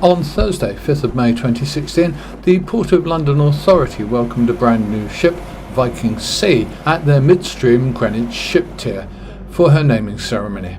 On Thursday, 5th of May 2016, the Port of London Authority welcomed a brand new ship, Viking Sea, at their midstream Greenwich Ship Tier for her naming ceremony.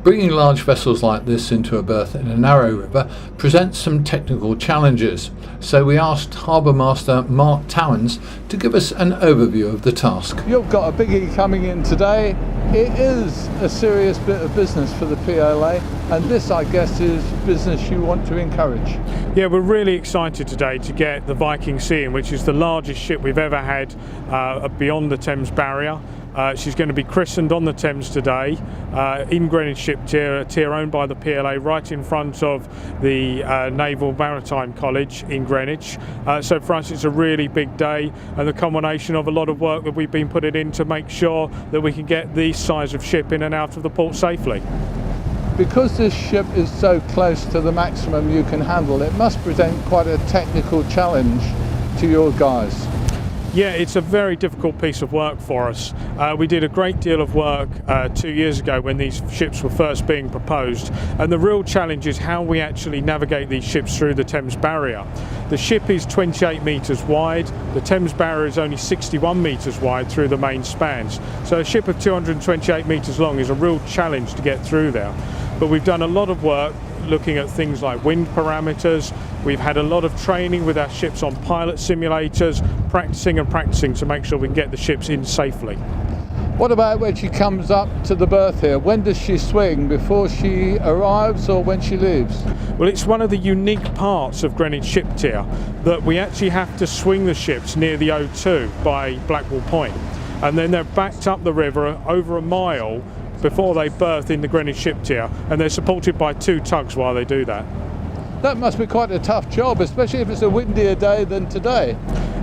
Bringing large vessels like this into a berth in a narrow river presents some technical challenges, so we asked Harbour Master Towens to give us an overview of the task. You've got a biggie coming in today. It is a serious bit of business for the PLA, and this, I guess, is business you want to encourage. Yeah, we're really excited today to get the Viking Sea in, which is the largest ship we've ever had beyond the Thames barrier. She's going to be christened on the Thames today in Greenwich Ship Tier, a tier owned by the PLA, right in front of the Naval Maritime College in Greenwich. So for us it's a really big day, and the culmination of a lot of work that we've been putting in to make sure that we can get this size of ship in and out of the port safely. Because this ship is so close to the maximum you can handle, it must present quite a technical challenge to your guys. Yeah, it's a very difficult piece of work for us. We did a great deal of work 2 years ago when these ships were first being proposed, and the real challenge is how we actually navigate these ships through the Thames barrier. The ship is 28 metres wide, the Thames barrier is only 61 metres wide through the main spans. So a ship of 228 metres long is a real challenge to get through there. But we've done a lot of work looking at things like wind parameters. We've had a lot of training with our ships on pilot simulators, practicing to make sure we can get the ships in safely. What about when she comes up to the berth here? When does she swing? Before she arrives or when she leaves? Well, it's one of the unique parts of Greenwich Ship Tier that we actually have to swing the ships near the O2 by Blackwall Point, and then they're backed up the river over a mile before they berth in the Greenwich Ship Tier, and they're supported by 2 tugs while they do that. That must be quite a tough job, especially if it's a windier day than today.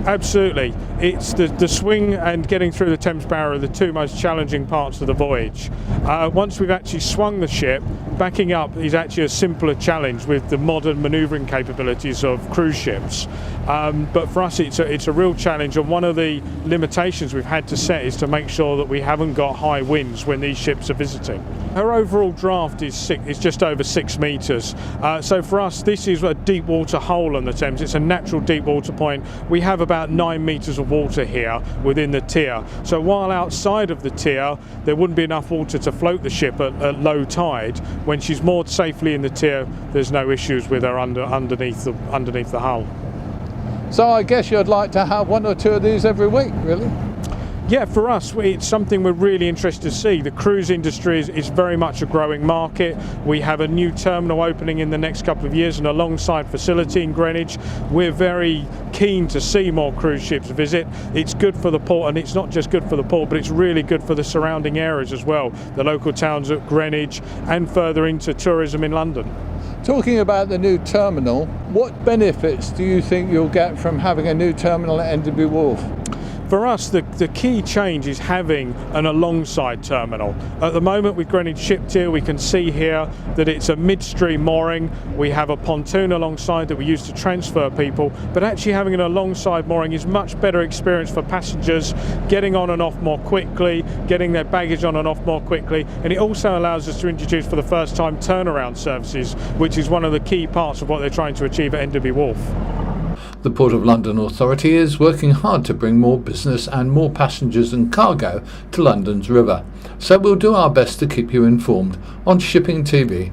Absolutely. It's the swing and getting through the Thames barrier are the 2 most challenging parts of the voyage. Once we've actually swung the ship, backing up is actually a simpler challenge with the modern manoeuvring capabilities of cruise ships. But for us it's a real challenge, and one of the limitations we've had to set is to make sure that we haven't got high winds when these ships are visiting. Her overall draft is just over 6 metres. So for us this is a deep water hole on the Thames. It's a natural deep water point. We have about 9 metres of water here within the tier. So while outside of the tier there wouldn't be enough water to float the ship at low tide, when she's moored safely in the tier there's no issues with her underneath the hull. So I guess you'd like to have 1 or 2 of these every week, really? Yeah, for us it's something we're really interested to see. The cruise industry is very much a growing market. We have a new terminal opening in the next couple of years, and alongside facility in Greenwich. We're very keen to see more cruise ships visit. It's good for the port, and it's not just good for the port, but it's really good for the surrounding areas as well, the local towns at Greenwich and further into tourism in London. Talking about the new terminal, what benefits do you think you'll get from having a new terminal at Enderby Wharf? For us, the key change is having an alongside terminal. At the moment with Greenwich Ship Tier, we can see here that it's a midstream mooring. We have a pontoon alongside that we use to transfer people, but actually having an alongside mooring is much better experience for passengers, getting on and off more quickly, getting their baggage on and off more quickly, and it also allows us to introduce for the first time turnaround services, which is one of the key parts of what they're trying to achieve at Enderby Wharf. The Port of London Authority is working hard to bring more business and more passengers and cargo to London's river, so we'll do our best to keep you informed on Shipping TV.